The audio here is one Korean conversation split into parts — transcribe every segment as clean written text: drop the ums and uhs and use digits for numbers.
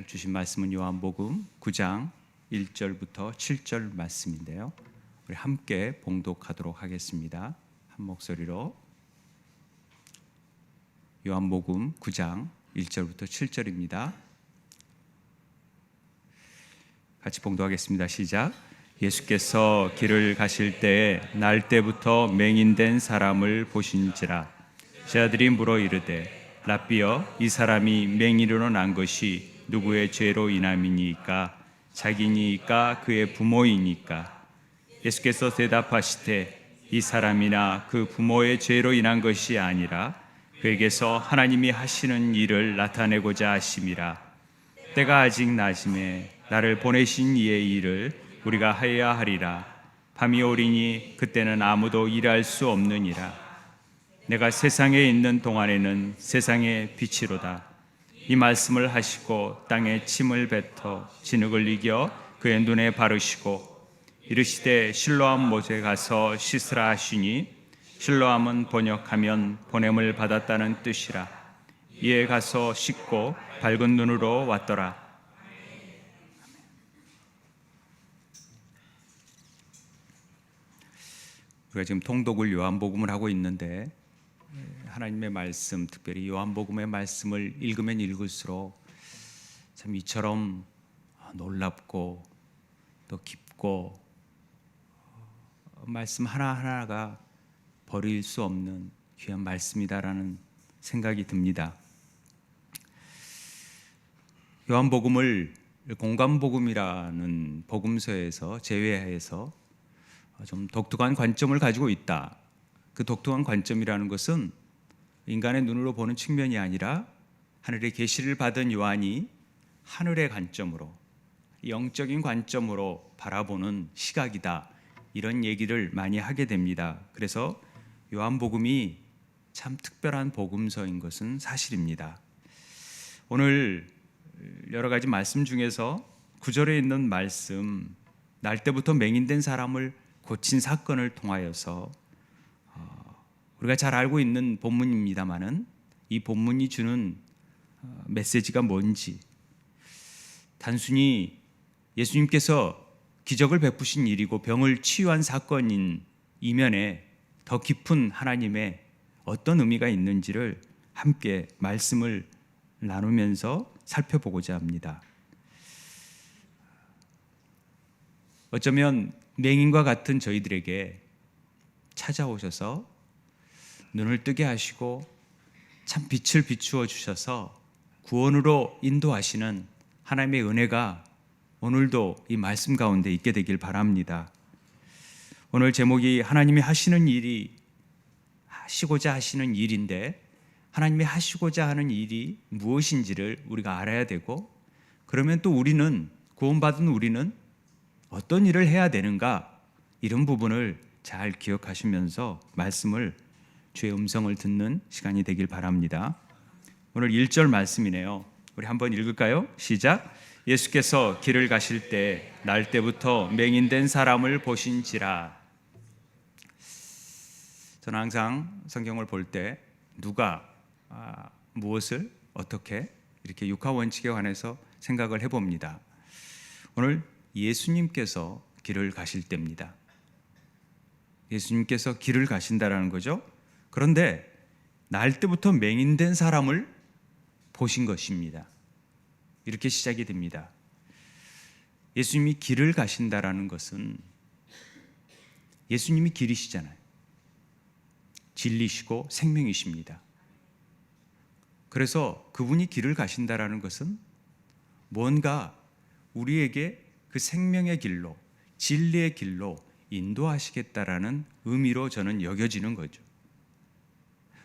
주신 말씀은 요한복음 9장 1절부터 7절 말씀인데요. 우리 함께 봉독하도록 하겠습니다. 한 목소리로. 요한복음 9장 1절부터 7절입니다. 같이 봉독하겠습니다. 시작. 예수께서 길을 가실 때에 날 때부터 맹인된 사람을 보신지라. 제자들이 물어 이르되 랍비여, 이 사람이 맹인으로 난 것이 누구의 죄로 인함이니까? 자기니까 그의 부모이니까? 예수께서 대답하시되 이 사람이나 그 부모의 죄로 인한 것이 아니라 그에게서 하나님이 하시는 일을 나타내고자 하심이라. 때가 아직 낮음에 나를 보내신 이의 일을 우리가 하여야 하리라. 밤이 오리니 그때는 아무도 일할 수 없느니라. 내가 세상에 있는 동안에는 세상의 빛이로다. 이 말씀을 하시고 땅에 침을 뱉어 진흙을 이겨 그의 눈에 바르시고 이르시되 실로암 못에 가서 씻으라 하시니, 실로암은 번역하면 보냄을 받았다는 뜻이라. 이에 가서 씻고 밝은 눈으로 왔더라. 우리가 지금 통독을 요한복음을 하고 있는데, 하나님의 말씀, 특별히 요한복음의 말씀을 읽으면 읽을수록 참 이처럼 놀랍고 또 깊고 말씀 하나하나가 버릴 수 없는 귀한 말씀이다라는 생각이 듭니다. 요한복음을 공관복음이라는 복음서에서 제외해서 좀 독특한 관점을 가지고 있다. 그 독특한 관점이라는 것은 인간의 눈으로 보는 측면이 아니라 하늘의 계시를 받은 요한이 하늘의 관점으로, 영적인 관점으로 바라보는 시각이다. 이런 얘기를 많이 하게 됩니다. 그래서 요한복음이 참 특별한 복음서인 것은 사실입니다. 오늘 여러 가지 말씀 중에서 9절에 있는 말씀, 날 때부터 맹인된 사람을 고친 사건을 통하여서 우리가 잘 알고 있는 본문입니다마는 이 본문이 주는 메시지가 뭔지, 단순히 예수님께서 기적을 베푸신 일이고 병을 치유한 사건인 이면에 더 깊은 하나님의 어떤 의미가 있는지를 함께 말씀을 나누면서 살펴보고자 합니다. 어쩌면 맹인과 같은 저희들에게 찾아오셔서 눈을 뜨게 하시고 참 빛을 비추어 주셔서 구원으로 인도하시는 하나님의 은혜가 오늘도 이 말씀 가운데 있게 되길 바랍니다. 오늘 제목이 하나님이 하시는 일이, 하시고자 하시는 일인데, 하나님이 하시고자 하는 일이 무엇인지를 우리가 알아야 되고, 그러면 또 우리는, 구원받은 우리는 어떤 일을 해야 되는가, 이런 부분을 잘 기억하시면서 말씀을, 주의 음성을 듣는 시간이 되길 바랍니다. 오늘 1절 말씀이네요. 우리 한번 읽을까요? 시작. 예수께서 길을 가실 때 날 때부터 맹인된 사람을 보신지라. 저는 항상 성경을 볼 때 누가 무엇을 어떻게 이렇게 육하원칙에 관해서 생각을 해봅니다. 오늘 예수님께서 길을 가실 때입니다. 예수님께서 길을 가신다라는 거죠. 그런데 날 때부터 맹인된 사람을 보신 것입니다. 이렇게 시작이 됩니다. 예수님이 길을 가신다라는 것은 예수님이 길이시잖아요. 진리시고 생명이십니다. 그래서 그분이 길을 가신다라는 것은 뭔가 우리에게 그 생명의 길로, 진리의 길로 인도하시겠다라는 의미로 저는 여겨지는 거죠.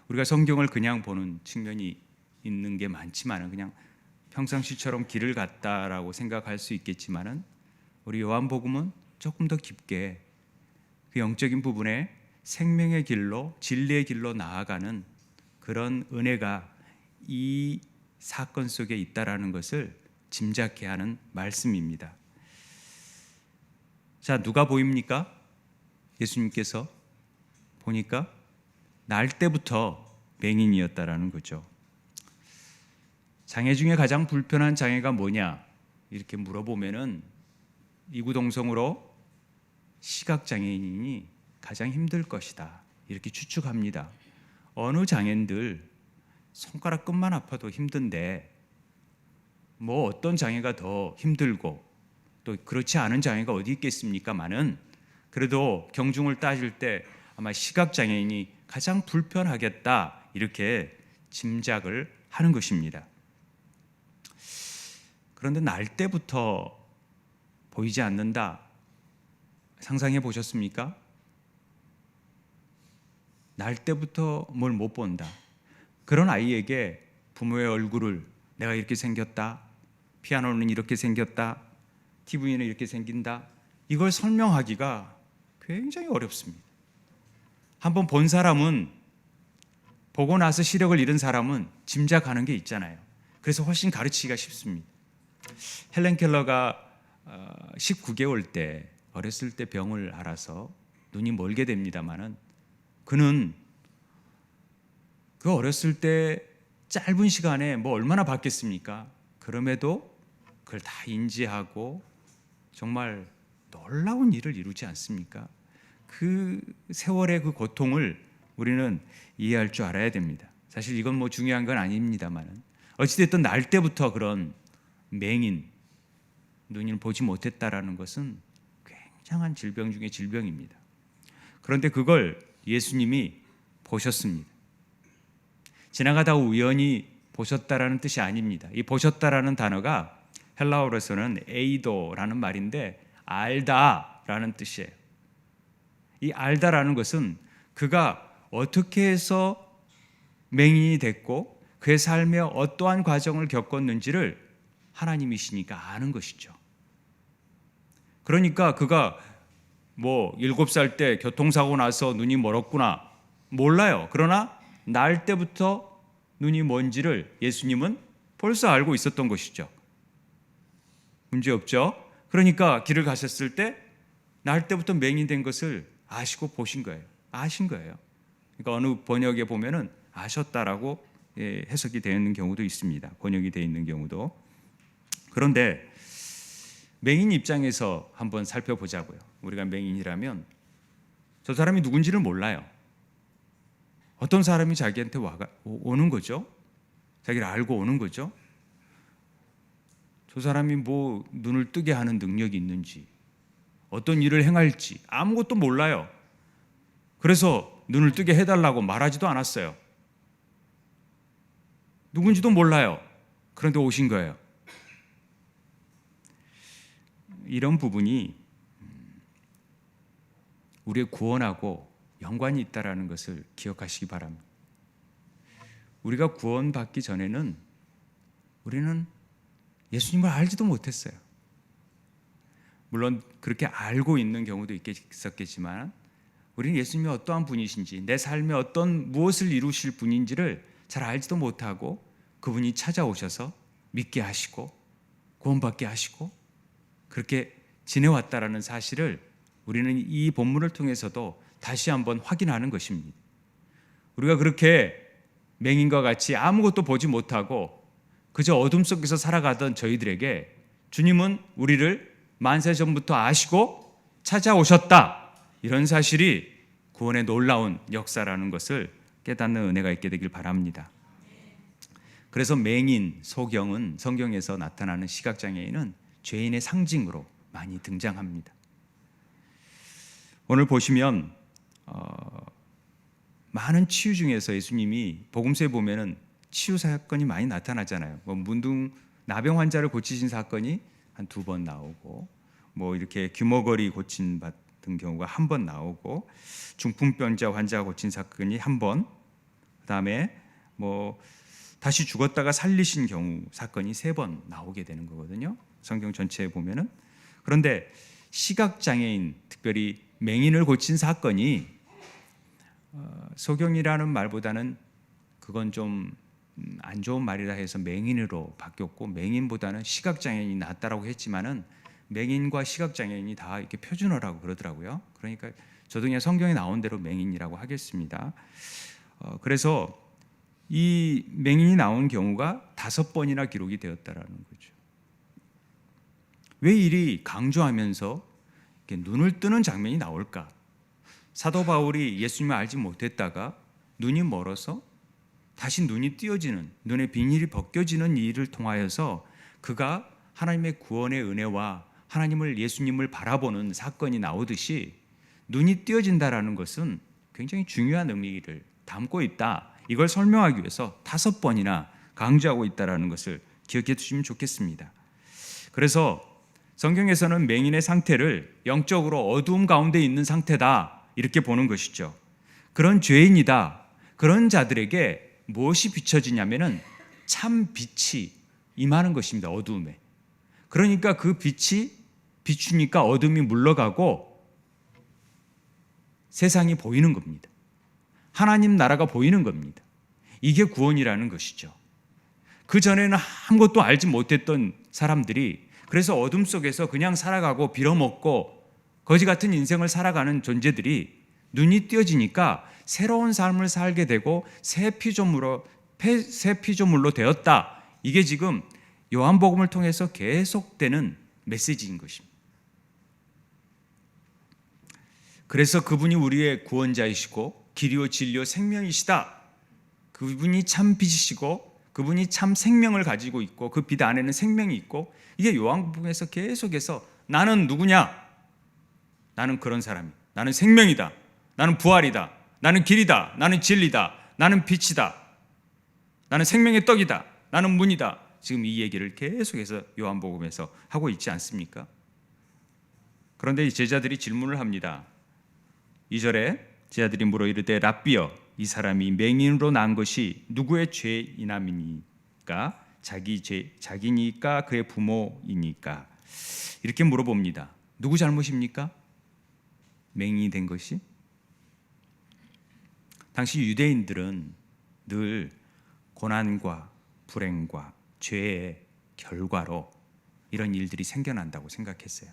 우리가 성경을 그냥 보는 측면이 있는 게 많지만, 그냥 평상시처럼 길을 갔다라고 생각할 수 있겠지만은, 우리 요한복음은 조금 더 깊게 그 영적인 부분에 생명의 길로, 진리의 길로 나아가는 그런 은혜가 이 사건 속에 있다라는 것을 짐작케 하는 말씀입니다. 자, 누가 보입니까? 예수님께서 보니까 날 때부터 맹인이었다라는 거죠. 장애 중에 가장 불편한 장애가 뭐냐 이렇게 물어보면은 이구동성으로 시각장애인이 가장 힘들 것이다 이렇게 추측합니다. 어느 장애인들 손가락 끝만 아파도 힘든데 뭐 어떤 장애가 더 힘들고 또 그렇지 않은 장애가 어디 있겠습니까마는 그래도 경중을 따질 때 아마 시각장애인이 가장 불편하겠다 이렇게 짐작을 하는 것입니다. 그런데 날 때부터 보이지 않는다 상상해 보셨습니까? 날 때부터 뭘 못 본다. 그런 아이에게 부모의 얼굴을 내가 이렇게 생겼다, 피아노는 이렇게 생겼다, TV는 이렇게 생긴다, 이걸 설명하기가 굉장히 어렵습니다. 한번 본 사람은, 보고 나서 시력을 잃은 사람은 짐작하는 게 있잖아요. 그래서 훨씬 가르치기가 쉽습니다. 헬렌 켈러가 19개월 때 어렸을 때 병을 앓아서 눈이 멀게 됩니다마는 그는 그 어렸을 때 짧은 시간에 뭐 얼마나 봤겠습니까? 그럼에도 그걸 다 인지하고 정말 놀라운 일을 이루지 않습니까? 그 세월의 그 고통을 우리는 이해할 줄 알아야 됩니다. 사실 이건 뭐 중요한 건 아닙니다만 어찌됐든 날 때부터 그런 맹인, 눈을 보지 못했다라는 것은 굉장한 질병 중에 질병입니다. 그런데 그걸 예수님이 보셨습니다. 지나가다 우연히 보셨다라는 뜻이 아닙니다. 이 보셨다라는 단어가 헬라어로서는 에이도라는 말인데 알다라는 뜻이에요. 이 알다라는 것은 그가 어떻게 해서 맹인이 됐고 그의 삶에 어떠한 과정을 겪었는지를 하나님이시니까 아는 것이죠. 그러니까 그가 뭐 7살 때 교통사고 나서 눈이 멀었구나 몰라요. 그러나 날 때부터 눈이 뭔지를 예수님은 벌써 알고 있었던 것이죠. 문제없죠. 그러니까 길을 가셨을 때 날 때부터 맹인된 것을 아시고 보신 거예요. 아신 거예요. 그러니까 어느 번역에 보면은 아셨다라고 해석이 되어 있는 경우도 있습니다. 번역이 되어 있는 경우도. 그런데 맹인 입장에서 한번 살펴보자고요. 우리가 맹인이라면 저 사람이 누군지를 몰라요. 어떤 사람이 자기한테 오는 거죠. 자기를 알고 오는 거죠. 저 사람이 뭐 눈을 뜨게 하는 능력이 있는지 어떤 일을 행할지 아무것도 몰라요. 그래서 눈을 뜨게 해달라고 말하지도 않았어요. 누군지도 몰라요. 그런데 오신 거예요. 이런 부분이 우리의 구원하고 연관이 있다는 것을 기억하시기 바랍니다. 우리가 구원받기 전에는 우리는 예수님을 알지도 못했어요. 물론 그렇게 알고 있는 경우도 있었겠지만 우리는 예수님이 어떠한 분이신지 내 삶에 어떤 무엇을 이루실 분인지를 잘 알지도 못하고 그분이 찾아오셔서 믿게 하시고 구원받게 하시고 그렇게 지내왔다라는 사실을 우리는 이 본문을 통해서도 다시 한번 확인하는 것입니다. 우리가 그렇게 맹인과 같이 아무것도 보지 못하고 그저 어둠 속에서 살아가던 저희들에게 주님은 우리를 만세 전부터 아시고 찾아오셨다. 이런 사실이 구원의 놀라운 역사라는 것을 깨닫는 은혜가 있게 되길 바랍니다. 그래서 맹인, 소경은 성경에서 나타나는 시각장애인은 죄인의 상징으로 많이 등장합니다. 오늘 보시면 많은 치유 중에서 예수님이 복음서에 보면은 치유 사건이 많이 나타나잖아요. 뭐 문둥 나병 환자를 고치신 사건이 한 2번 나오고 뭐 이렇게 규모거리 고친 받은 경우가 1번 나오고 중풍병자 환자 고친 사건이 1번, 그다음에 뭐 다시 죽었다가 살리신 경우 사건이 3번 나오게 되는 거거든요. 성경 전체에 보면은. 그런데 시각장애인, 특별히 맹인을 고친 사건이 소경이라는 말보다는 그건 좀 안 좋은 말이라 해서 맹인으로 바뀌었고 맹인보다는 시각장애인이 낫다라고 했지만은 맹인과 시각장애인이 다 이렇게 표준어라고 그러더라고요. 그러니까 저도 그냥 성경에 나온 대로 맹인이라고 하겠습니다. 그래서 이 맹인이 나온 경우가 5번이나 기록이 되었다라는 거죠. 왜 이리 강조하면서 이렇게 눈을 뜨는 장면이 나올까? 사도 바울이 예수님을 알지 못했다가 눈이 멀어서 다시 눈이 띄어지는, 눈의 비닐이 벗겨지는 일을 통하여서 그가 하나님의 구원의 은혜와 하나님을, 예수님을 바라보는 사건이 나오듯이 눈이 띄어진다라는 것은 굉장히 중요한 의미를 담고 있다. 이걸 설명하기 위해서 5번이나 강조하고 있다는 것을 기억해 두시면 좋겠습니다. 그래서 성경에서는 맹인의 상태를 영적으로 어두움 가운데 있는 상태다, 이렇게 보는 것이죠. 그런 죄인이다. 그런 자들에게 무엇이 비춰지냐면은 참 빛이 임하는 것입니다. 어두움에. 그러니까 그 빛이 비추니까 어둠이 물러가고 세상이 보이는 겁니다. 하나님 나라가 보이는 겁니다. 이게 구원이라는 것이죠. 그 전에는 아무것도 알지 못했던 사람들이 그래서 어둠 속에서 그냥 살아가고 빌어먹고 거지 같은 인생을 살아가는 존재들이 눈이 띄어지니까 새로운 삶을 살게 되고 새 피조물로 되었다. 이게 지금 요한복음을 통해서 계속되는 메시지인 것입니다. 그래서 그분이 우리의 구원자이시고 길이요 진리요 생명이시다. 그분이 참 빛이시고 그분이 참 생명을 가지고 있고 그 빛 안에는 생명이 있고, 이게 요한복음에서 계속해서 나는 누구냐? 나는 그런 사람이야. 나는 생명이다. 나는 부활이다. 나는 길이다. 나는 진리다. 나는 빛이다. 나는 생명의 떡이다. 나는 문이다. 지금 이 얘기를 계속해서 요한복음에서 하고 있지 않습니까? 그런데 이 제자들이 질문을 합니다. 2절에 제자들이 물어 이르되 랍비여, 이 사람이 맹인으로 난 것이 누구의 죄이남이니까? 자기니까 그의 부모이니까? 이렇게 물어봅니다. 누구 잘못입니까? 맹인이 된 것이? 당시 유대인들은 늘 고난과 불행과 죄의 결과로 이런 일들이 생겨난다고 생각했어요.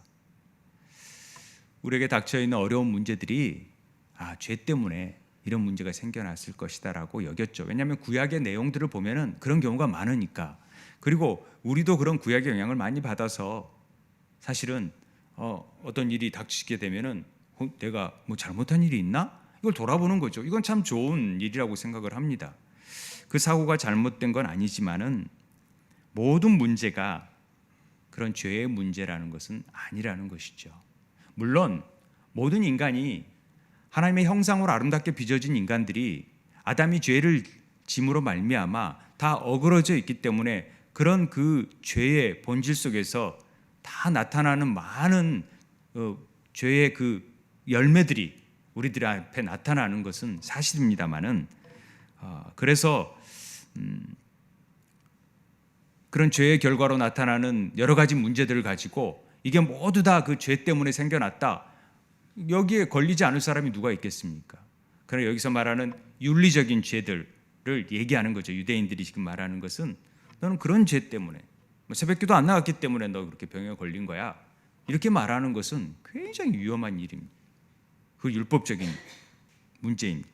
우리에게 닥쳐있는 어려운 문제들이 죄 때문에 이런 문제가 생겨났을 것이다라고 여겼죠. 왜냐하면 구약의 내용들을 보면은 그런 경우가 많으니까. 그리고 우리도 그런 구약의 영향을 많이 받아서 사실은 어떤 일이 닥치게 되면은 내가 뭐 잘못한 일이 있나? 이걸 돌아보는 거죠. 이건 참 좋은 일이라고 생각을 합니다. 그 사고가 잘못된 건 아니지만은 모든 문제가 그런 죄의 문제라는 것은 아니라는 것이죠. 물론 모든 인간이 하나님의 형상으로 아름답게 빚어진 인간들이 아담이 죄를 짐으로 말미암아 다 어그러져 있기 때문에 그런 그 죄의 본질 속에서 다 나타나는 많은 죄의 그 열매들이 우리들 앞에 나타나는 것은 사실입니다만은 그래서 그런 죄의 결과로 나타나는 여러 가지 문제들을 가지고 이게 모두 다 그 죄 때문에 생겨났다, 여기에 걸리지 않을 사람이 누가 있겠습니까? 그러나 여기서 말하는 윤리적인 죄들을 얘기하는 거죠. 유대인들이 지금 말하는 것은 너는 그런 죄 때문에 새벽기도 안 나갔기 때문에 너 그렇게 병에 걸린 거야, 이렇게 말하는 것은 굉장히 위험한 일입니다. 그 율법적인 문제입니다.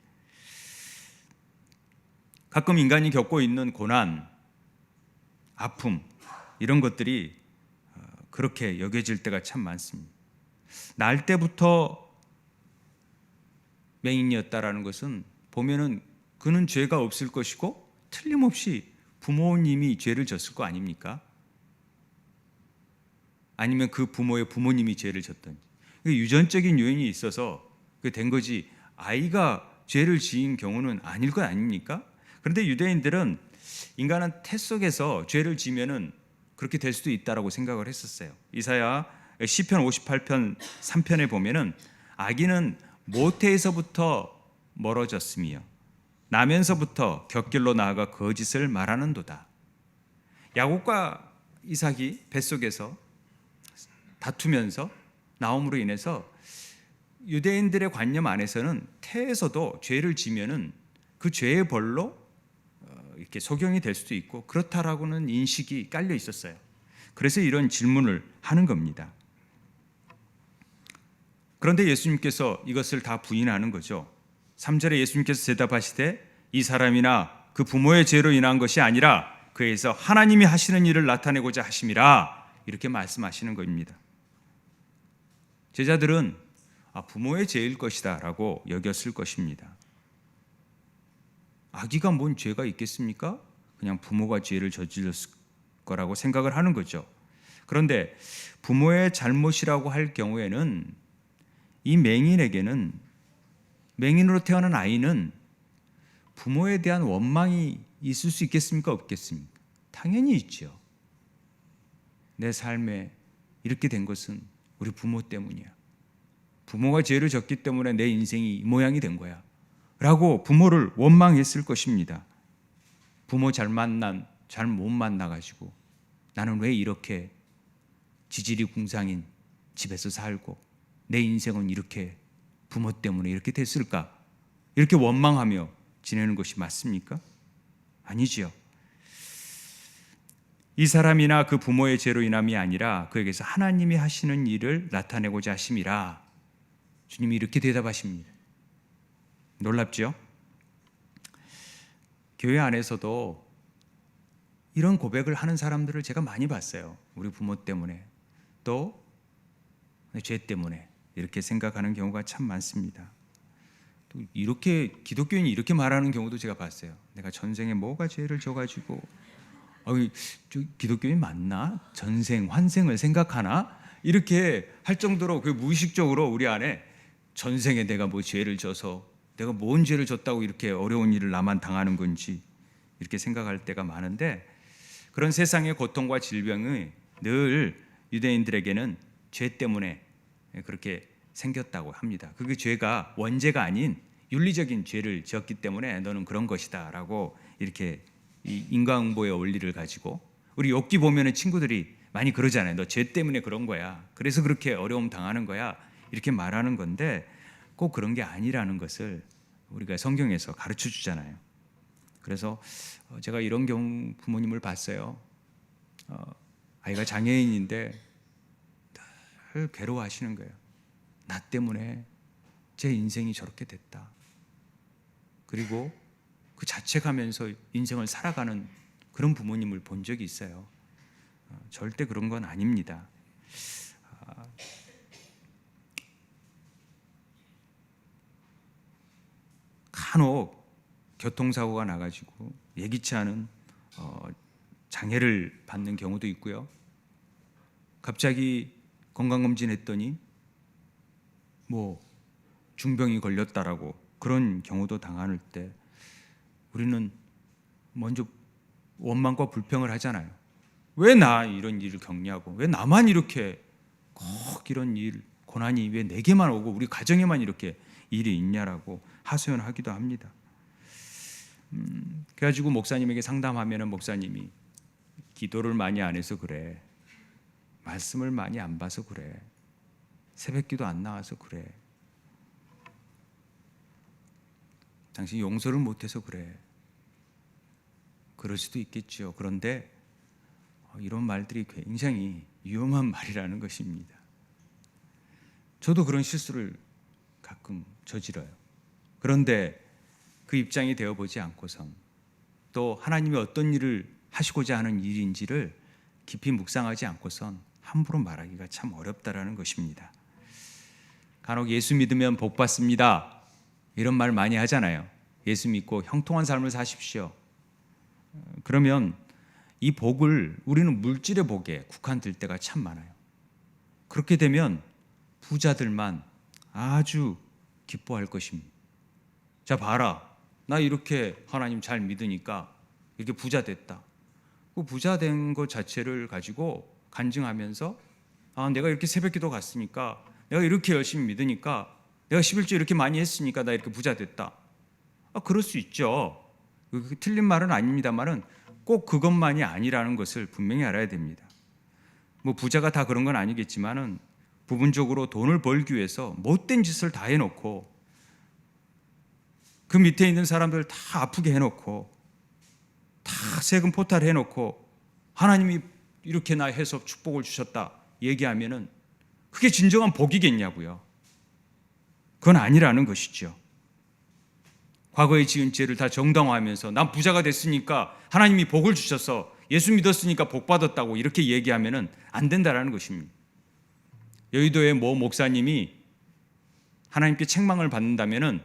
가끔 인간이 겪고 있는 고난, 아픔, 이런 것들이 그렇게 여겨질 때가 참 많습니다. 날 때부터 맹인이었다라는 것은 보면은 그는 죄가 없을 것이고 틀림없이 부모님이 죄를 졌을 거 아닙니까? 아니면 그 부모의 부모님이 죄를 졌든지, 유전적인 요인이 있어서 된 거지 아이가 죄를 지은 경우는 아닐 것 아닙니까? 그런데 유대인들은 인간은 태 속에서 죄를 지면은 그렇게 될 수도 있다라고 생각을 했었어요. 이사야 시편 58편 3편에 보면은 아기는 모태에서부터 멀어졌으며 나면서부터 곁길로 나아가 거짓을 말하는도다. 야곱과 이삭이 뱃속에서 다투면서 나옴으로 인해서 유대인들의 관념 안에서는 태에서도 죄를 지면은 그 죄의 벌로 이렇게 소경이 될 수도 있고 그렇다라고는 인식이 깔려 있었어요. 그래서 이런 질문을 하는 겁니다. 그런데 예수님께서 이것을 다 부인하는 거죠. 3절에 예수님께서 대답하시되 이 사람이나 그 부모의 죄로 인한 것이 아니라 그에서 하나님이 하시는 일을 나타내고자 하심이라, 이렇게 말씀하시는 겁니다. 제자들은 부모의 죄일 것이다 라고 여겼을 것입니다. 아기가 뭔 죄가 있겠습니까? 그냥 부모가 죄를 저질렀을 거라고 생각을 하는 거죠. 그런데 부모의 잘못이라고 할 경우에는 이 맹인에게는, 맹인으로 태어난 아이는 부모에 대한 원망이 있을 수 있겠습니까? 없겠습니까? 당연히 있죠. 내 삶에 이렇게 된 것은 우리 부모 때문이야. 부모가 죄를 졌기 때문에 내 인생이 이 모양이 된 거야 라고 부모를 원망했을 것입니다. 부모 잘 못 만나가지고 나는 왜 이렇게 지질이 궁상인 집에서 살고 내 인생은 이렇게 부모 때문에 이렇게 됐을까? 이렇게 원망하며 지내는 것이 맞습니까? 아니지요. 이 사람이나 그 부모의 죄로 인함이 아니라 그에게서 하나님이 하시는 일을 나타내고자 하심이라, 주님이 이렇게 대답하십니다. 놀랍죠? 교회 안에서도 이런 고백을 하는 사람들을 제가 많이 봤어요. 우리 부모 때문에, 또 죄 때문에 이렇게 생각하는 경우가 참 많습니다. 또 이렇게 기독교인이 이렇게 말하는 경우도 제가 봤어요. 내가 전생에 뭐가 죄를 져가지고 기독교인 맞나? 전생, 환생을 생각하나? 이렇게 할 정도로 그 무의식적으로 우리 안에 전생에 내가 뭐 죄를 져서 내가 뭔 죄를 졌다고 이렇게 어려운 일을 나만 당하는 건지 이렇게 생각할 때가 많은데, 그런 세상의 고통과 질병이 늘 유대인들에게는 죄 때문에 그렇게 생겼다고 합니다. 그게 죄가 원죄가 아닌 윤리적인 죄를 지었기 때문에 너는 그런 것이다 라고 이렇게 이 인과응보의 원리를 가지고, 우리 욥기 보면은 친구들이 많이 그러잖아요. 너 죄 때문에 그런 거야. 그래서 그렇게 어려움 당하는 거야. 이렇게 말하는 건데 꼭 그런 게 아니라는 것을 우리가 성경에서 가르쳐 주잖아요. 그래서 제가 이런 경우 부모님을 봤어요. 아이가 장애인인데 늘 괴로워하시는 거예요. 나 때문에 제 인생이 저렇게 됐다. 그리고 그 자책하면서 인생을 살아가는 그런 부모님을 본 적이 있어요. 절대 그런 건 아닙니다. 간혹 교통사고가 나가지고 예기치 않은 장애를 받는 경우도 있고요. 갑자기 건강검진했더니 뭐 중병이 걸렸다라고 그런 경우도 당할 때 우리는 먼저 원망과 불평을 하잖아요. 왜 나 이런 일을 겪냐고, 왜 나만 이렇게 꼭 이런 일, 고난이 왜 내게만 오고 우리 가정에만 이렇게 일이 있냐라고 하소연하기도 합니다. 그래가지고 목사님에게 상담하면은 목사님이 기도를 많이 안 해서 그래, 말씀을 많이 안 봐서 그래, 새벽기도 안 나와서 그래, 당신이 용서를 못해서 그래. 그럴 수도 있겠죠. 그런데 이런 말들이 굉장히 위험한 말이라는 것입니다. 저도 그런 실수를 가끔 저질러요. 그런데 그 입장이 되어보지 않고선, 또 하나님이 어떤 일을 하시고자 하는 일인지를 깊이 묵상하지 않고선 함부로 말하기가 참 어렵다라는 것입니다. 간혹 예수 믿으면 복 받습니다, 이런 말 많이 하잖아요. 예수 믿고 형통한 삶을 사십시오. 그러면 이 복을 우리는 물질의 복에 국한될 때가 참 많아요. 그렇게 되면 부자들만 아주 기뻐할 것입니다. 자, 봐라, 나 이렇게 하나님 잘 믿으니까 이렇게 부자 됐다. 그 부자 된 것 자체를 가지고 간증하면서 내가 이렇게 새벽기도 갔으니까, 내가 이렇게 열심히 믿으니까, 내가 11조 이렇게 많이 했으니까 나 이렇게 부자 됐다. 그럴 수 있죠. 틀린 말은 아닙니다만은 꼭 그것만이 아니라는 것을 분명히 알아야 됩니다. 뭐 부자가 다 그런 건 아니겠지만은 부분적으로 돈을 벌기 위해서 못된 짓을 다 해놓고, 그 밑에 있는 사람들 다 아프게 해놓고, 다 세금 포탈해놓고 하나님이 이렇게 나 해서 축복을 주셨다 얘기하면은 그게 진정한 복이겠냐고요. 그건 아니라는 것이죠. 과거에 지은 죄를 다 정당화하면서 난 부자가 됐으니까 하나님이 복을 주셔서 예수 믿었으니까 복 받았다고 이렇게 얘기하면은 안 된다라는 것입니다. 여의도의 모 목사님이 하나님께 책망을 받는다면은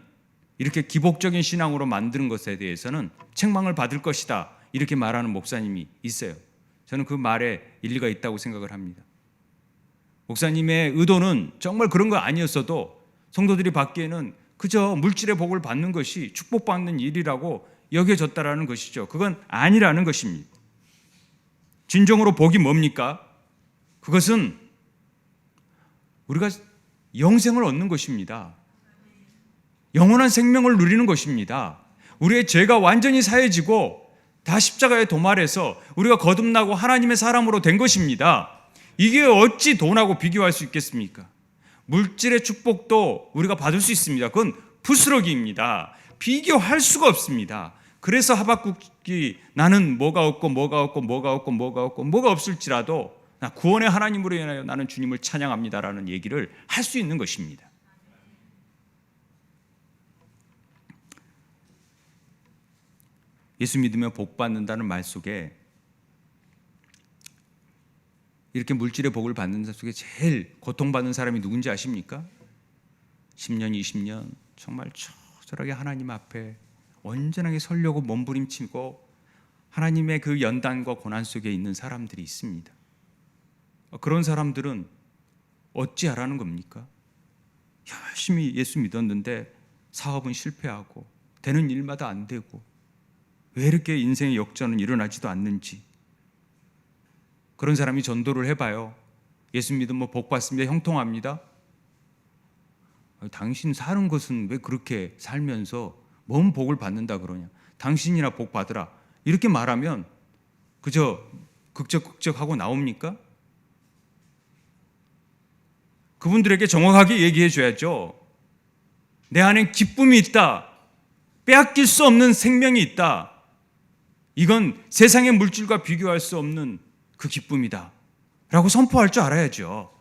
이렇게 기복적인 신앙으로 만드는 것에 대해서는 책망을 받을 것이다 이렇게 말하는 목사님이 있어요. 저는 그 말에 일리가 있다고 생각을 합니다. 목사님의 의도는 정말 그런 거 아니었어도 성도들이 받기에는 그저 물질의 복을 받는 것이 축복받는 일이라고 여겨졌다라는 것이죠. 그건 아니라는 것입니다. 진정으로 복이 뭡니까? 그것은 우리가 영생을 얻는 것입니다. 영원한 생명을 누리는 것입니다. 우리의 죄가 완전히 사해지고 다 십자가에 도말해서 우리가 거듭나고 하나님의 사람으로 된 것입니다. 이게 어찌 돈하고 비교할 수 있겠습니까? 물질의 축복도 우리가 받을 수 있습니다. 그건 부스러기입니다. 비교할 수가 없습니다. 그래서 하박국이 나는 뭐가 없고 뭐가 없을지라도 나 구원의 하나님으로 인하여 나는 주님을 찬양합니다라는 얘기를 할 수 있는 것입니다. 예수 믿으면 복 받는다는 말 속에 이렇게 물질의 복을 받는 사람 속에 제일 고통받는 사람이 누군지 아십니까? 10년, 20년 정말 처절하게 하나님 앞에 온전하게 서려고 몸부림치고 하나님의 그 연단과 고난 속에 있는 사람들이 있습니다. 그런 사람들은 어찌하라는 겁니까? 열심히 예수 믿었는데 사업은 실패하고 되는 일마다 안 되고 왜 이렇게 인생의 역전은 일어나지도 않는지. 그런 사람이 전도를 해봐요. 예수 믿으면 복 받습니다. 형통합니다. 당신 사는 것은 왜 그렇게 살면서 뭔 복을 받는다 그러냐. 당신이나 복 받으라. 이렇게 말하면 그저 극적극적하고 나옵니까? 그분들에게 정확하게 얘기해 줘야죠. 내 안에 기쁨이 있다. 빼앗길 수 없는 생명이 있다. 이건 세상의 물질과 비교할 수 없는 그 기쁨이다 라고 선포할 줄 알아야죠.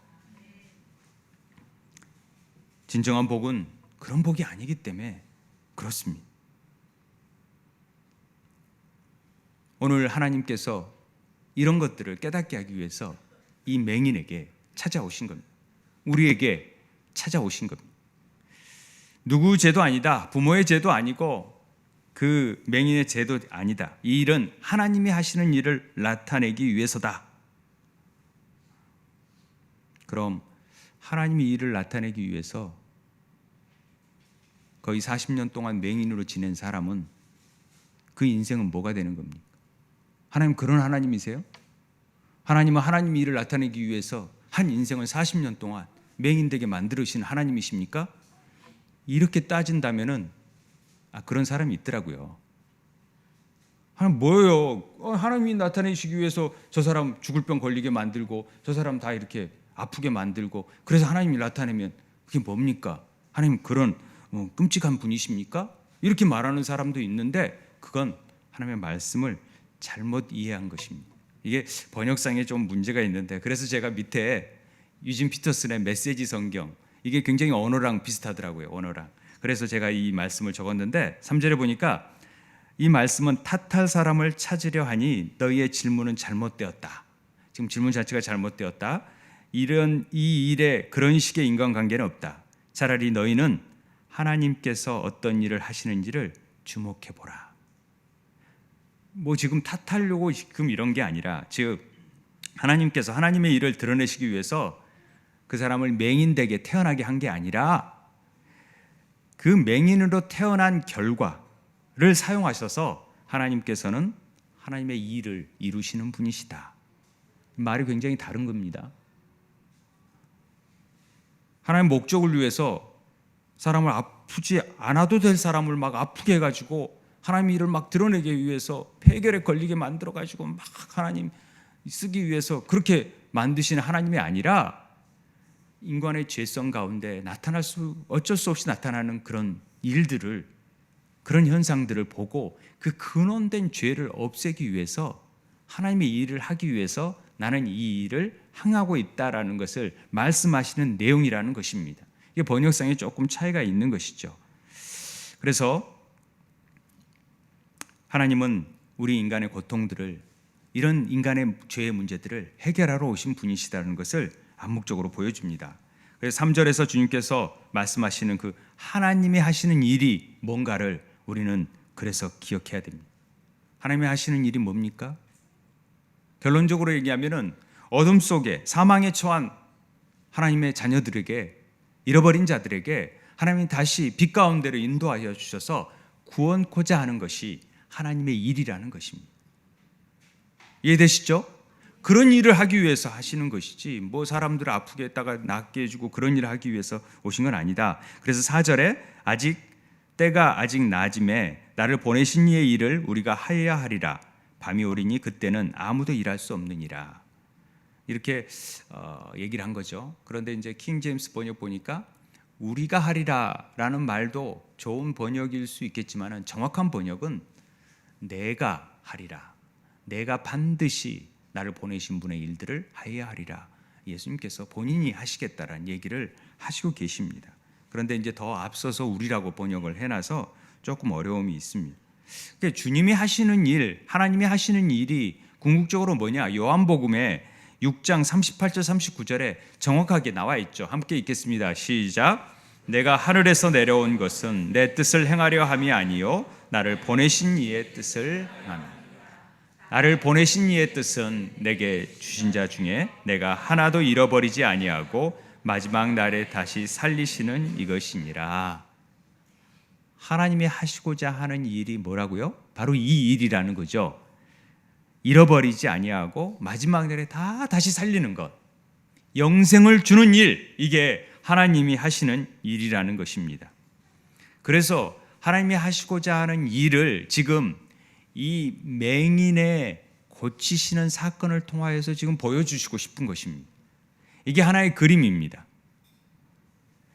진정한 복은 그런 복이 아니기 때문에 그렇습니다. 오늘 하나님께서 이런 것들을 깨닫게 하기 위해서 이 맹인에게 찾아오신 겁니다. 우리에게 찾아오신 겁니다. 누구 죄도 아니다. 부모의 죄도 아니고 그 맹인의 죄도 아니다. 이 일은 하나님이 하시는 일을 나타내기 위해서다. 그럼 하나님이 이 일을 나타내기 위해서 거의 40년 동안 맹인으로 지낸 사람은 그 인생은 뭐가 되는 겁니까? 하나님 그런 하나님이세요? 하나님은 하나님이 일을 나타내기 위해서 한 인생을 40년 동안 맹인되게 만들으신 하나님이십니까? 이렇게 따진다면은 그런 사람이 있더라고요. 하나님 뭐예요? 하나님이 나타내시기 위해서 저 사람 죽을 병 걸리게 만들고 저 사람 다 이렇게 아프게 만들고 그래서 하나님이 나타내면 그게 뭡니까? 하나님 그런 끔찍한 분이십니까? 이렇게 말하는 사람도 있는데 그건 하나님의 말씀을 잘못 이해한 것입니다. 이게 번역상에 좀 문제가 있는데 그래서 제가 밑에 유진 피터슨의 메시지 성경 이게 굉장히 언어랑 비슷하더라고요. 언어랑. 그래서 제가 이 말씀을 적었는데 3절에 보니까 이 말씀은 탓할 사람을 찾으려 하니 너희의 질문은 잘못되었다. 지금 질문 자체가 잘못되었다. 이 일에 그런 식의 인간관계는 없다. 차라리 너희는 하나님께서 어떤 일을 하시는지를 주목해보라. 지금 탓하려고 지금 이런 게 아니라 즉 하나님께서 하나님의 일을 드러내시기 위해서 그 사람을 맹인되게 태어나게 한 게 아니라 그 맹인으로 태어난 결과를 사용하셔서 하나님께서는 하나님의 일을 이루시는 분이시다. 말이 굉장히 다른 겁니다. 하나님의 목적을 위해서 사람을 아프지 않아도 될 사람을 막 아프게 해가지고 하나님의 일을 막 드러내기 위해서 폐결에 걸리게 만들어가지고 막 하나님 쓰기 위해서 그렇게 만드시는 하나님이 아니라 인간의 죄성 가운데 어쩔 수 없이 나타나는 그런 일들을 그런 현상들을 보고 그 근원된 죄를 없애기 위해서 하나님의 이 일을 하기 위해서 나는 이 일을 행하고 있다라는 것을 말씀하시는 내용이라는 것입니다. 이게 번역상에 조금 차이가 있는 것이죠. 그래서 하나님은 우리 인간의 고통들을, 이런 인간의 죄의 문제들을 해결하러 오신 분이시다는 것을 암묵적으로 보여줍니다. 그래서 3절에서 주님께서 말씀하시는 그 하나님이 하시는 일이 뭔가를 우리는 그래서 기억해야 됩니다. 하나님이 하시는 일이 뭡니까? 결론적으로 얘기하면은 어둠 속에 사망에 처한 하나님의 자녀들에게, 잃어버린 자들에게 하나님이 다시 빛 가운데로 인도하여 주셔서 구원코자 하는 것이 하나님의 일이라는 것입니다. 이해되시죠? 그런 일을 하기 위해서 하시는 것이지 뭐 사람들을 아프게 했다가 낫게 해주고 그런 일을 하기 위해서 오신 건 아니다. 그래서 4절에 때가 아직 낮음에 나를 보내신 이의 일을 우리가 하여야 하리라. 밤이 오리니 그때는 아무도 일할 수 없느니라. 이렇게 얘기를 한 거죠. 그런데 이제 킹 제임스 번역 보니까 우리가 하리라라는 말도 좋은 번역일 수 있겠지만 정확한 번역은 내가 하리라. 내가 반드시 나를 보내신 분의 일들을 하여야 하리라. 예수님께서 본인이 하시겠다라는 얘기를 하시고 계십니다. 그런데 이제 더 앞서서 우리라고 번역을 해놔서 조금 어려움이 있습니다. 그러니까 주님이 하시는 일, 하나님이 하시는 일이 궁극적으로 뭐냐? 요한복음에 6장 38절 39절에 정확하게 나와 있죠. 함께 읽겠습니다. 시작. 내가 하늘에서 내려온 것은 내 뜻을 행하려 함이 아니요 나를 보내신 이의 뜻을 행함이라. 나를 보내신 이의 뜻은 내게 주신 자 중에 내가 하나도 잃어버리지 아니하고 마지막 날에 다시 살리시는 이것이니라. 하나님이 하시고자 하는 일이 뭐라고요? 바로 이 일이라는 거죠. 잃어버리지 아니하고 마지막 날에 다시 살리는 것, 영생을 주는 일, 이게 하나님이 하시는 일이라는 것입니다. 그래서 하나님이 하시고자 하는 일을 지금 이 맹인의 고치시는 사건을 통하여서 지금 보여주시고 싶은 것입니다. 이게 하나의 그림입니다.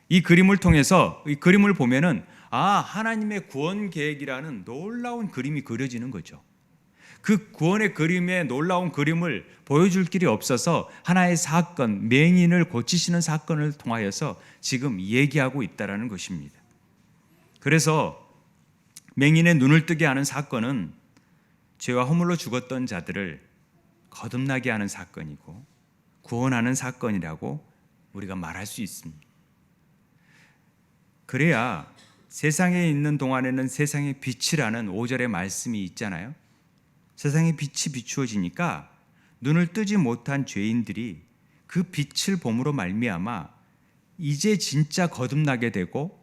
이 그림을 통해서, 이 그림을 보면은 하나님의 구원 계획이라는 놀라운 그림이 그려지는 거죠. 그 구원의 그림의 놀라운 그림을 보여줄 길이 없어서 하나의 사건, 맹인을 고치시는 사건을 통하여서 지금 얘기하고 있다는 것입니다. 그래서 맹인의 눈을 뜨게 하는 사건은 죄와 허물로 죽었던 자들을 거듭나게 하는 사건이고 구원하는 사건이라고 우리가 말할 수 있습니다. 그래야 세상에 있는 동안에는 세상의 빛이라는 5절의 말씀이 있잖아요. 세상의 빛이 비추어지니까 눈을 뜨지 못한 죄인들이 그 빛을 봄으로 말미암아 이제 진짜 거듭나게 되고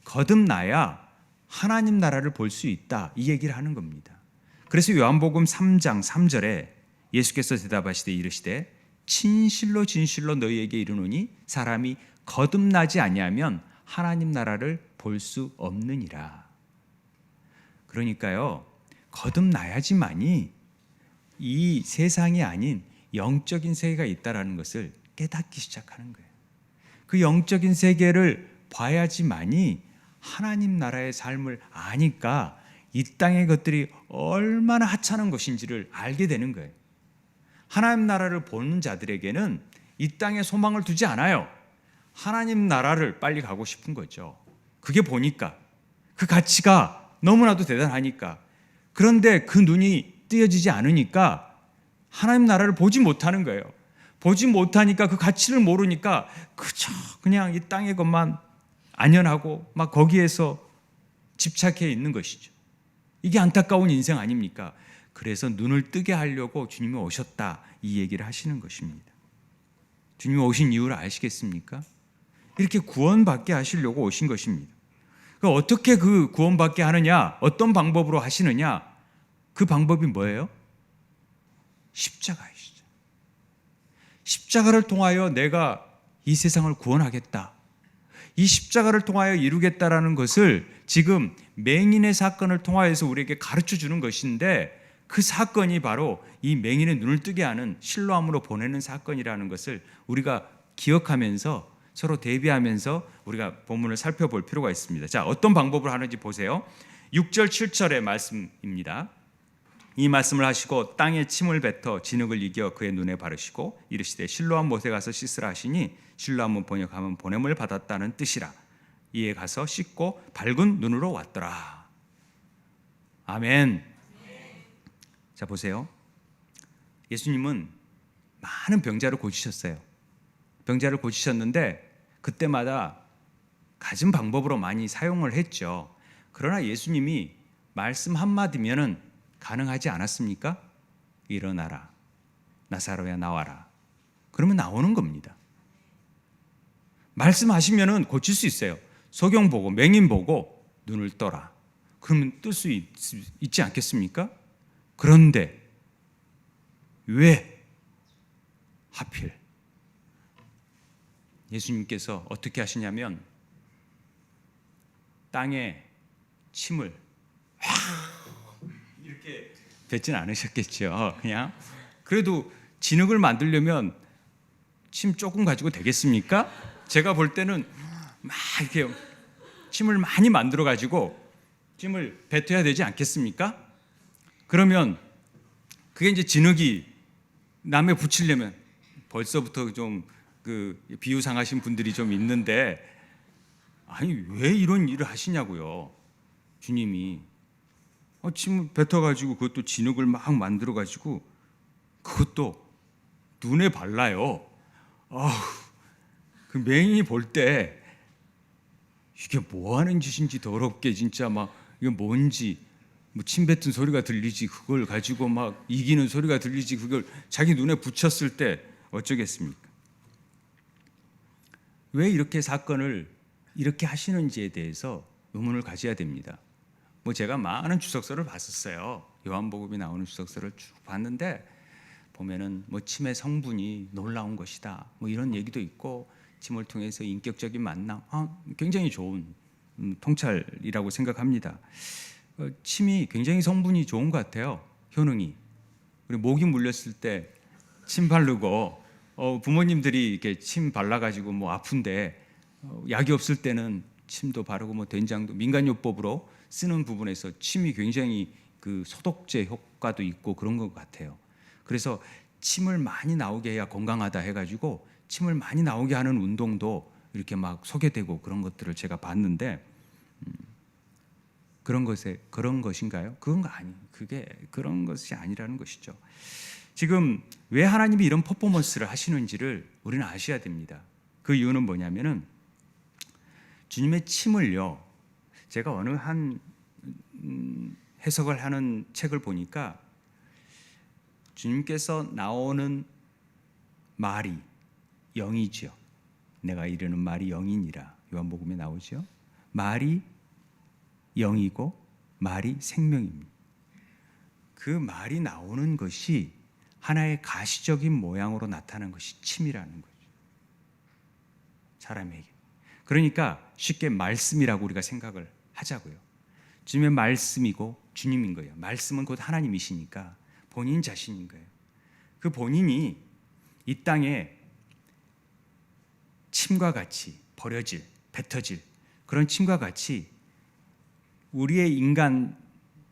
거듭나야 하나님 나라를 볼 수 있다, 이 얘기를 하는 겁니다. 그래서 요한복음 3장 3절에 예수께서 대답하시되 이르시되 진실로 진실로 너희에게 이르노니 사람이 거듭나지 아니하면 하나님 나라를 볼 수 없느니라. 그러니까요, 거듭나야지만이 이 세상이 아닌 영적인 세계가 있다는 것을 깨닫기 시작하는 거예요. 그 영적인 세계를 봐야지만이 하나님 나라의 삶을 아니까 이 땅의 것들이 얼마나 하찮은 것인지를 알게 되는 거예요. 하나님 나라를 보는 자들에게는 이 땅에 소망을 두지 않아요. 하나님 나라를 빨리 가고 싶은 거죠. 그게 보니까 그 가치가 너무나도 대단하니까. 그런데 그 눈이 뜨여지지 않으니까 하나님 나라를 보지 못하는 거예요. 보지 못하니까 그 가치를 모르니까 그저 그냥 이 땅의 것만 안연하고 막 거기에서 집착해 있는 것이죠. 이게 안타까운 인생 아닙니까? 그래서 눈을 뜨게 하려고 주님이 오셨다, 이 얘기를 하시는 것입니다. 주님이 오신 이유를 아시겠습니까? 이렇게 구원받게 하시려고 오신 것입니다. 어떻게 그 구원받게 하느냐? 어떤 방법으로 하시느냐? 그 방법이 뭐예요? 십자가이시죠. 십자가를 통하여 내가 이 세상을 구원하겠다, 이 십자가를 통하여 이루겠다라는 것을 지금 맹인의 사건을 통하여서 우리에게 가르쳐 주는 것인데, 그 사건이 바로 이 맹인의 눈을 뜨게 하는 실로암으로 보내는 사건이라는 것을 우리가 기억하면서 서로 대비하면서 우리가 본문을 살펴볼 필요가 있습니다. 자, 어떤 방법으로 하는지 보세요. 6절 7절의 말씀입니다. 이 말씀을 하시고 땅에 침을 뱉어 진흙을 이겨 그의 눈에 바르시고 이르시되 실로암 못에 가서 씻으라 하시니 실로암은 번역하면 보냄을 받았다는 뜻이라. 이에 가서 씻고 밝은 눈으로 왔더라. 아멘. 자, 보세요. 예수님은 많은 병자를 고치셨어요. 병자를 고치셨는데 그때마다 갖은 방법으로 많이 사용을 했죠. 그러나 예수님이 말씀 한마디면은 가능하지 않았습니까? 일어나라, 나사로야 나와라. 그러면 나오는 겁니다. 말씀하시면은 고칠 수 있어요. 소경 보고 맹인 보고 눈을 떠라. 그러면 뜰 수 있지 않겠습니까? 그런데 왜 하필 예수님께서 어떻게 하시냐면 땅에 침을 이렇게 뱉진 않으셨겠죠. 그냥 그래도 진흙을 만들려면 침 조금 가지고 되겠습니까? 제가 볼 때는 막 이렇게 침을 많이 만들어 가지고 침을 뱉어야 되지 않겠습니까? 그러면 그게 이제 진흙이 남에 붙이려면 벌써부터 좀 그 비유 상하신 분들이 좀 있는데, 아니 왜 이런 일을 하시냐고요. 주님이 침을 뱉어가지고 그것도 진흙을 막 만들어가지고 그것도 눈에 발라요. 그 맹인이 볼 때 이게 뭐 하는 짓인지 더럽게 진짜 막 이게 뭔지 뭐 침 뱉은 소리가 들리지 그걸 가지고 막 이기는 소리가 들리지 그걸 자기 눈에 붙였을 때 어쩌겠습니까? 왜 이렇게 사건을 이렇게 하시는지에 대해서 의문을 가져야 됩니다. 뭐 제가 많은 주석서를 봤었어요. 요한복음이 나오는 주석서를 쭉 봤는데 보면은 뭐 침의 성분이 놀라운 것이다. 뭐 이런 얘기도 있고 침을 통해서 인격적인 만남, 굉장히 좋은 통찰이라고 생각합니다. 침이 굉장히 성분이 좋은 것 같아요. 효능이. 우리 모기 물렸을 때 침 바르고 부모님들이 이렇게 침 발라가지고 뭐 아픈데 약이 없을 때는 침도 바르고 뭐 된장도 민간요법으로 쓰는 부분에서 침이 굉장히 그 소독제 효과도 있고 그런 것 같아요. 그래서 침을 많이 나오게 해야 건강하다 해가지고 침을 많이 나오게 하는 운동도 이렇게 막 소개되고 그런 것들을 제가 봤는데 그런 것인가요? 그게 그런 것이 아니라는 것이죠. 지금 왜 하나님이 이런 퍼포먼스를 하시는지를 우리는 아셔야 됩니다. 그 이유는 뭐냐면은 주님의 침을요. 제가 어느 한 해석을 하는 책을 보니까 주님께서 나오는 말이 영이죠. 내가 이르는 말이 영이니라. 요한복음에 나오죠. 말이 영이고 말이 생명입니다. 그 말이 나오는 것이 하나의 가시적인 모양으로 나타나는 것이 침이라는 거죠. 사람에게. 그러니까 쉽게 말씀이라고 우리가 생각을 하자고요. 주님의 말씀이고 주님인 거예요. 말씀은 곧 하나님이시니까 본인 자신인 거예요. 그 본인이 이 땅에 침과 같이 버려질, 뱉어질 그런 침과 같이 우리의 인간,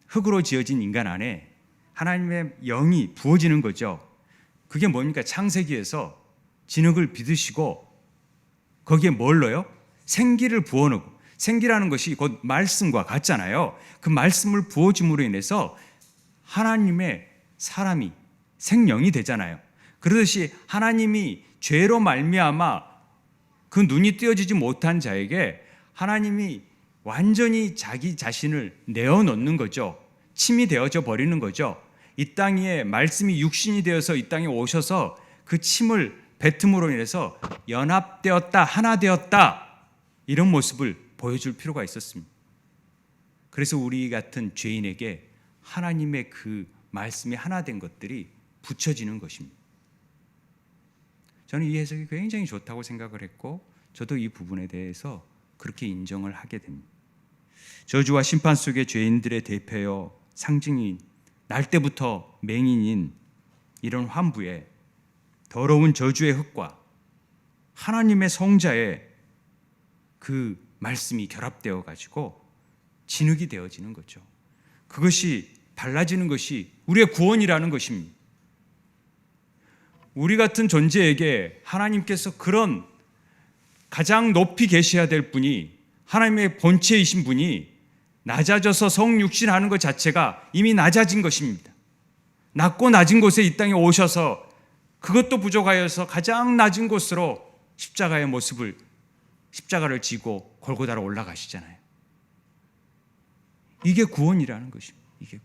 흙으로 지어진 인간 안에 하나님의 영이 부어지는 거죠. 그게 뭡니까? 창세기에서 진흙을 빚으시고 거기에 뭘 넣어요? 생기를 부어넣고, 생기라는 것이 곧 말씀과 같잖아요. 그 말씀을 부어줌으로 인해서 하나님의 사람이 생명이 되잖아요. 그러듯이 하나님이 죄로 말미암아 그 눈이 띄어지지 못한 자에게 하나님이 완전히 자기 자신을 내어놓는 거죠. 침이 되어져 버리는 거죠. 이 땅에 말씀이 육신이 되어서 이 땅에 오셔서 그 침을 뱉음으로 인해서 연합되었다, 하나 되었다, 이런 모습을 보여줄 필요가 있었습니다. 그래서 우리 같은 죄인에게 하나님의 그 말씀이 하나 된 것들이 붙여지는 것입니다. 저는 이 해석이 굉장히 좋다고 생각을 했고 저도 이 부분에 대해서 그렇게 인정을 하게 됩니다. 저주와 심판 속의 죄인들의 대표요 상징인 날 때부터 맹인인 이런 환부에 더러운 저주의 흙과 하나님의 성자의 그 말씀이 결합되어 가지고 진흙이 되어지는 거죠. 그것이 달라지는 것이 우리의 구원이라는 것입니다. 우리 같은 존재에게 하나님께서 그런 가장 높이 계셔야 될 분이, 하나님의 본체이신 분이 낮아져서 성육신하는 것 자체가 이미 낮아진 것입니다. 낮고 낮은 곳에 이 땅에 오셔서 그것도 부족하여서 가장 낮은 곳으로 십자가를 지고 골고다로 올라가시잖아요. 이게 구원이라는 것입니다. 이게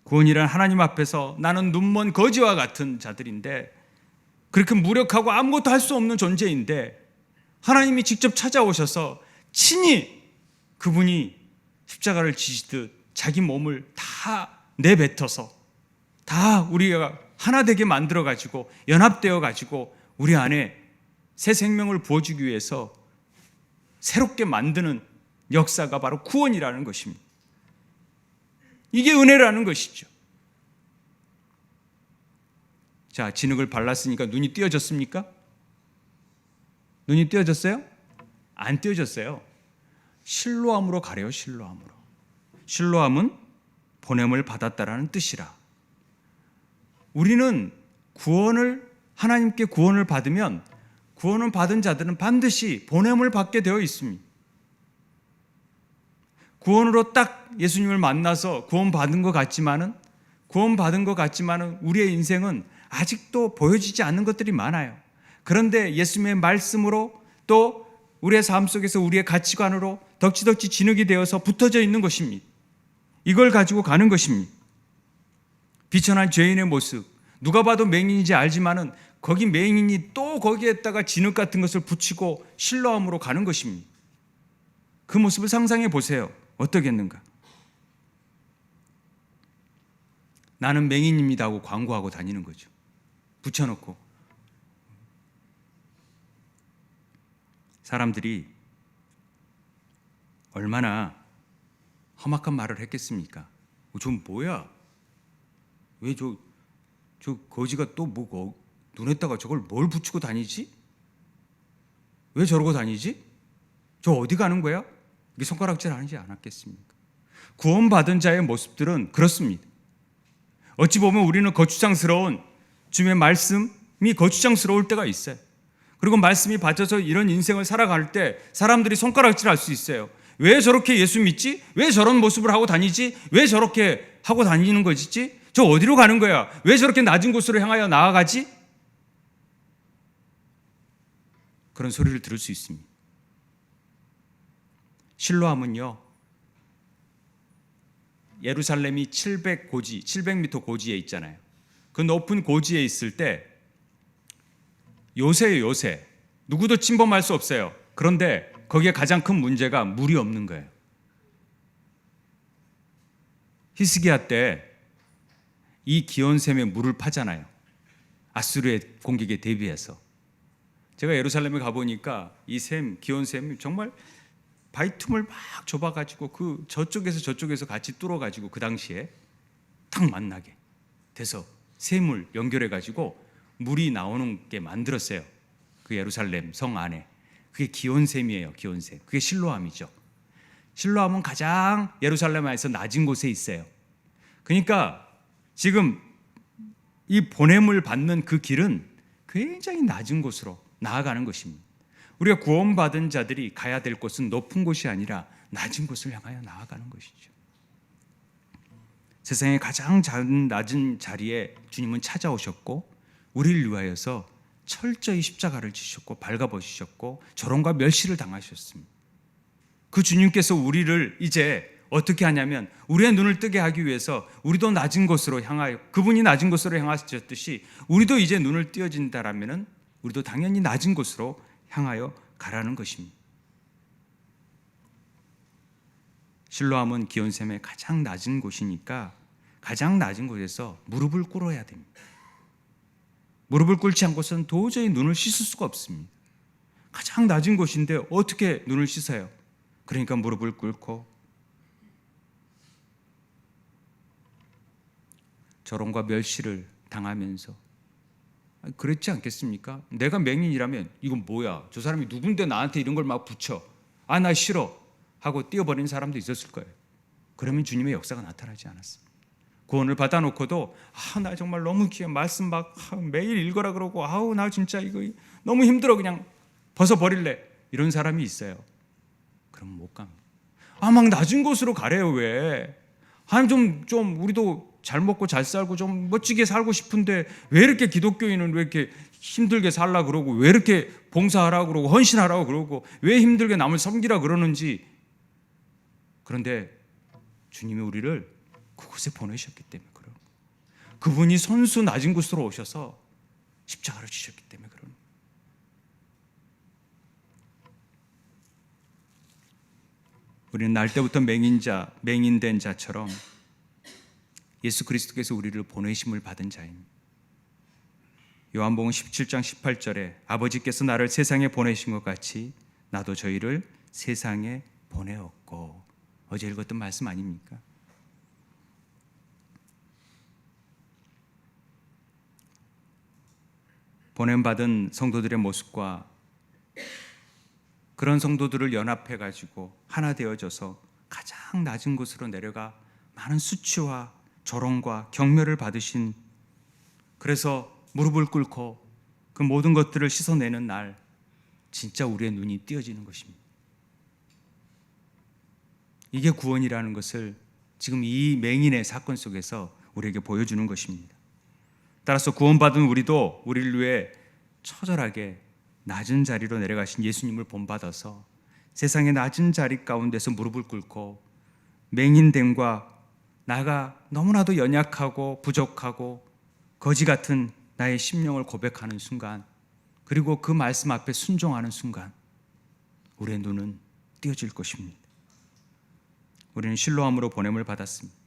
구원이란 하나님 앞에서 나는 눈먼 거지와 같은 자들인데, 그렇게 무력하고 아무것도 할 수 없는 존재인데 하나님이 직접 찾아오셔서 친히 그분이 십자가를 지시듯 자기 몸을 다 내뱉어서 다 우리가 하나 되게 만들어 가지고 연합되어 가지고 우리 안에 새 생명을 부어주기 위해서 새롭게 만드는 역사가 바로 구원이라는 것입니다. 이게 은혜라는 것이죠. 자, 진흙을 발랐으니까 눈이 띄어졌습니까? 눈이 띄어졌어요? 안 띄어졌어요. 실로암으로 가래요. 실로암으로. 실로암은 보냄을 받았다라는 뜻이라. 우리는 하나님께 구원을 받으면 구원을 받은 자들은 반드시 보냄을 받게 되어 있습니다. 구원으로 딱 예수님을 만나서 구원받은 것 같지만은 우리의 인생은 아직도 보여지지 않는 것들이 많아요. 그런데 예수님의 말씀으로 또 우리의 삶 속에서 우리의 가치관으로 덕지덕지 진흙이 되어서 붙어져 있는 것입니다. 이걸 가지고 가는 것입니다. 비천한 죄인의 모습, 누가 봐도 맹인인지 알지만은 거기 맹인이 또 거기에다가 진흙 같은 것을 붙이고 실로암으로 가는 것입니다. 그 모습을 상상해 보세요. 어떻겠는가? 나는 맹인입니다 하고 광고하고 다니는 거죠. 붙여놓고. 사람들이 얼마나 험악한 말을 했겠습니까? 저 뭐야? 왜 저 거지가 또 뭐 눈에다가 저걸 뭘 붙이고 다니지? 왜 저러고 다니지? 저 어디 가는 거야? 이게 손가락질 하지 않았겠습니까? 구원받은 자의 모습들은 그렇습니다. 어찌 보면 우리는 거추장스러운 주님의 말씀이 거추장스러울 때가 있어요. 그리고 말씀이 받쳐서 이런 인생을 살아갈 때 사람들이 손가락질 할 수 있어요. 왜 저렇게 예수 믿지? 왜 저런 모습을 하고 다니지? 왜 저렇게 하고 다니는 거지? 저 어디로 가는 거야? 왜 저렇게 낮은 곳으로 향하여 나아가지? 그런 소리를 들을 수 있습니다. 실로암은요, 예루살렘이 700m 고지에 있잖아요. 그 높은 고지에 있을 때 요새예요, 요새. 누구도 침범할 수 없어요. 그런데 거기에 가장 큰 문제가 물이 없는 거예요. 히스기야 때 이 기온샘에 물을 파잖아요. 아수르의 공격에 대비해서. 제가 예루살렘에 가보니까 이 기온샘이 정말 바위틈을 막 좁아가지고 그 저쪽에서 같이 뚫어가지고 그 당시에 딱 만나게 돼서 샘을 연결해가지고 물이 나오는 게 만들었어요. 그 예루살렘 성 안에. 그게 기온샘이에요. 기온샘. 그게 실로암이죠. 실로암은 가장 예루살렘 안에서 낮은 곳에 있어요. 그러니까 지금 이 보냄을 받는 그 길은 굉장히 낮은 곳으로 나아가는 것입니다. 우리가 구원받은 자들이 가야 될 곳은 높은 곳이 아니라 낮은 곳을 향하여 나아가는 것이죠. 세상의 가장 낮은 자리에 주님은 찾아오셨고 우리를 위하여서 철저히 십자가를 지셨고 발가벗으셨고 조롱과 멸시를 당하셨습니다. 그 주님께서 우리를 이제 어떻게 하냐면 우리의 눈을 뜨게 하기 위해서 우리도 낮은 곳으로 향하여, 그분이 낮은 곳으로 향하셨듯이 우리도 이제 눈을 띄어진다라면은 우리도 당연히 낮은 곳으로 향하여 가라는 것입니다. 실로암은 기온샘의 가장 낮은 곳이니까 가장 낮은 곳에서 무릎을 꿇어야 됩니다. 무릎을 꿇지 않고서는 도저히 눈을 씻을 수가 없습니다. 가장 낮은 곳인데 어떻게 눈을 씻어요? 그러니까 무릎을 꿇고 조롱과 멸시를 당하면서, 그랬지 않겠습니까? 내가 맹인이라면 이건 뭐야? 저 사람이 누군데 나한테 이런 걸 막 붙여? 아, 나 싫어 하고 뛰어버리는 사람도 있었을 거예요. 그러면 주님의 역사가 나타나지 않았습니다. 구원을 받아놓고도 나 정말 너무 귀해, 말씀 막 매일 읽어라 그러고 나 진짜 이거 너무 힘들어, 그냥 벗어버릴래, 이런 사람이 있어요. 그럼 못 갑니다. 막 낮은 곳으로 가래요. 왜? 하나님 좀 우리도 잘 먹고 잘 살고 좀 멋지게 살고 싶은데 왜 이렇게 기독교인은 왜 이렇게 힘들게 살라 그러고 왜 이렇게 봉사하라고 그러고 헌신하라고 그러고 왜 힘들게 남을 섬기라 그러는지. 그런데 주님이 우리를 그곳에 보내셨기 때문에 그런 거예요. 그분이 손수 낮은 곳으로 오셔서 십자가를 지셨기 때문에 그런 거예요. 우리는 날 때부터 맹인된 자처럼 예수 그리스도께서 우리를 보내심을 받은 자입니다. 요한복음 17장 18절에 아버지께서 나를 세상에 보내신 것 같이 나도 저희를 세상에 보내었고, 어제 읽었던 말씀 아닙니까? 보냄받은 성도들의 모습과 그런 성도들을 연합해가지고 하나 되어져서 가장 낮은 곳으로 내려가 많은 수치와 조롱과 경멸을 받으신, 그래서 무릎을 꿇고 그 모든 것들을 씻어내는 날, 진짜 우리의 눈이 띄어지는 것입니다. 이게 구원이라는 것을 지금 이 맹인의 사건 속에서 우리에게 보여주는 것입니다. 따라서 구원받은 우리도 우리를 위해 처절하게 낮은 자리로 내려가신 예수님을 본받아서 세상의 낮은 자리 가운데서 무릎을 꿇고 맹인됨과 나가 너무나도 연약하고 부족하고 거지 같은 나의 심령을 고백하는 순간, 그리고 그 말씀 앞에 순종하는 순간 우리의 눈은 띄어질 것입니다. 우리는 실로암으로 보냄을 받았습니다.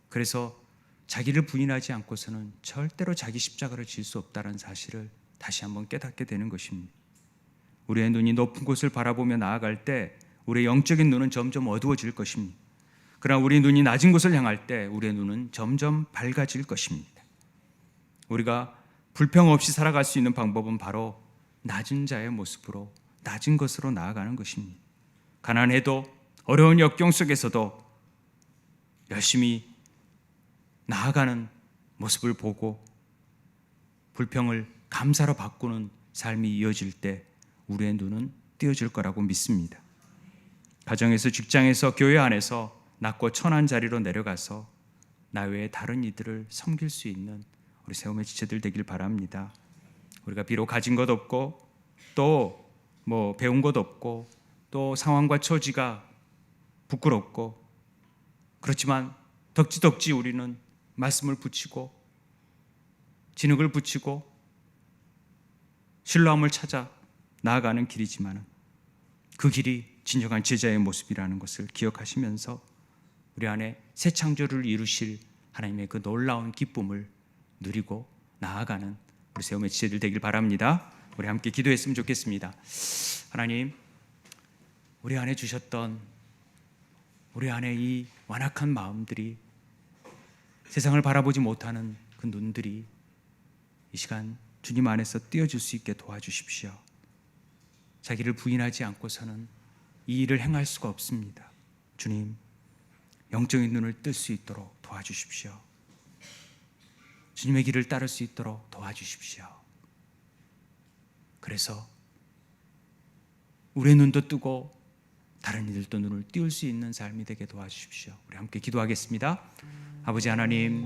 그래서 자기를 부인하지 않고서는 절대로 자기 십자가를 질 수 없다는 사실을 다시 한번 깨닫게 되는 것입니다. 우리의 눈이 높은 곳을 바라보며 나아갈 때 우리의 영적인 눈은 점점 어두워질 것입니다. 그러나 우리 눈이 낮은 곳을 향할 때 우리의 눈은 점점 밝아질 것입니다. 우리가 불평 없이 살아갈 수 있는 방법은 바로 낮은 자의 모습으로, 낮은 것으로 나아가는 것입니다. 가난해도 어려운 역경 속에서도 열심히 나아가는 모습을 보고 불평을 감사로 바꾸는 삶이 이어질 때 우리의 눈은 띄어질 거라고 믿습니다. 가정에서, 직장에서, 교회 안에서 낮고 천한 자리로 내려가서 나 외에 다른 이들을 섬길 수 있는 우리 세움의 지체들 되길 바랍니다. 우리가 비록 가진 것 없고 또 배운 것 없고 또 상황과 처지가 부끄럽고 그렇지만 덕지덕지 우리는 말씀을 붙이고 진흙을 붙이고 실로암을 찾아 나아가는 길이지만 그 길이 진정한 제자의 모습이라는 것을 기억하시면서 우리 안에 새 창조를 이루실 하나님의 그 놀라운 기쁨을 누리고 나아가는 우리 세움의 지체들 되길 바랍니다. 우리 함께 기도했으면 좋겠습니다. 하나님, 우리 안에 주셨던 우리 안에 이 완악한 마음들이, 세상을 바라보지 못하는 그 눈들이 이 시간 주님 안에서 띄어질 수 있게 도와주십시오. 자기를 부인하지 않고서는 이 일을 행할 수가 없습니다. 주님, 영적인 눈을 뜰 수 있도록 도와주십시오. 주님의 길을 따를 수 있도록 도와주십시오. 그래서 우리의 눈도 뜨고 다른 이들도 눈을 띄울 수 있는 삶이 되게 도와주십시오. 우리 함께 기도하겠습니다. 아버지 하나님,